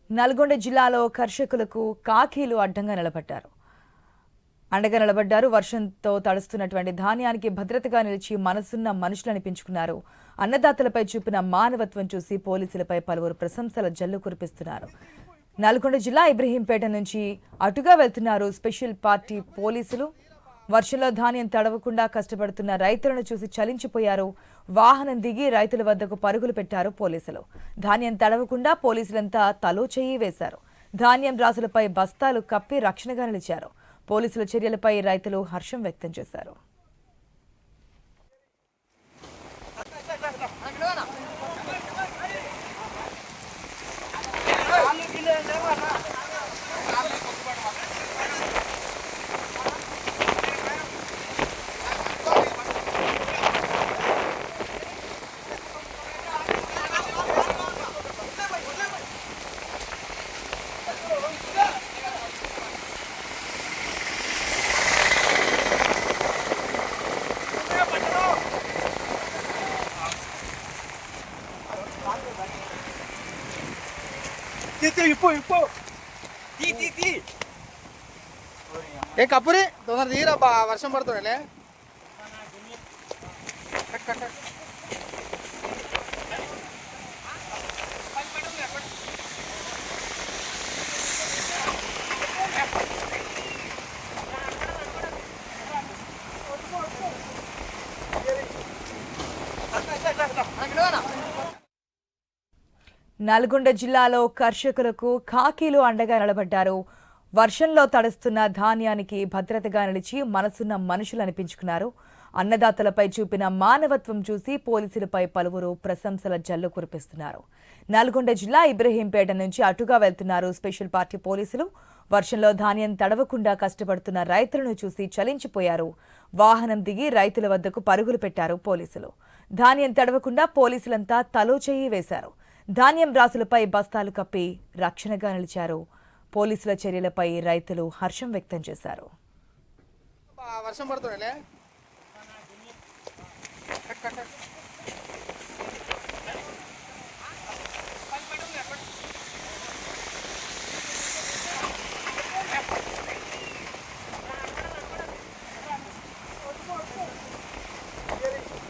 నల్గొండ జిల్లాలో కర్షకులకు కాకీలు అండగా నిలబడ్డారు. వర్షంతో తడుస్తున్నటువంటి ధాన్యానికి భద్రతగా నిలిచి మనసున్న మనుషులను పెంచుకున్నారు. అన్నదాతలపై చూపిన మానవత్వం చూసి పోలీసులపై పలువురు ప్రశంసల జల్లు కురిపిస్తున్నారు. నల్గొండ జిల్లా ఇబ్రహీంపేట నుంచి అటుగా వెళ్తున్నారు స్పెషల్ పార్టీ పోలీసులు. వర్షంలో ధాన్యం తడవకుండా కష్టపడుతున్న రైతులను చూసి చలించిపోయారు. వాహనం దిగి రైతుల వద్దకు పరుగులు పెట్టారు పోలీసులు. ధాన్యం తడవకుండా పోలీసులంతా తలో చెయ్యి వేశారు. ధాన్యం రాసులపై బస్తాలు కప్పి రక్షణగా నిలిచారు. పోలీసుల చర్యలపై రైతులు హర్షం వ్యక్తం చేశారు. ఏ కప్పురి తొందర తీరా వర్షం పడుతుండే నల్గొండ జిల్లాలో కర్షకులకు కాకీలు అండగా నిలబడ్డారు. వర్షంలో తడుస్తున్న ధాన్యానికి భద్రతగా నిలిచి మనసున్న మనుషులు అనిపించుకున్నారు. అన్నదాతలపై చూపిన మానవత్వం చూసి పోలీసులపై పలువురు ప్రశంసల జల్లు కురిపిస్తున్నారు. నల్గొండ జిల్లా ఇబ్రహీంపేట నుంచి అటుగా వెళ్తున్నారు స్పెషల్ పార్టీ పోలీసులు. వర్షంలో ధాన్యం తడవకుండా కష్టపడుతున్న రైతులను చూసి చలించిపోయారు. వాహనం దిగి రైతుల వద్దకు పరుగులు పెట్టారు పోలీసులు. ధాన్యం తడవకుండా పోలీసులంతా తలో చెయ్యి వేశారు. ధాన్యం రాసులపై బస్తాలు కప్పి రక్షణగా నిలిచారు. పోలీసుల చర్యలపై రైతులు హర్షం వ్యక్తం చేశారు. వర్షం పడుతుండే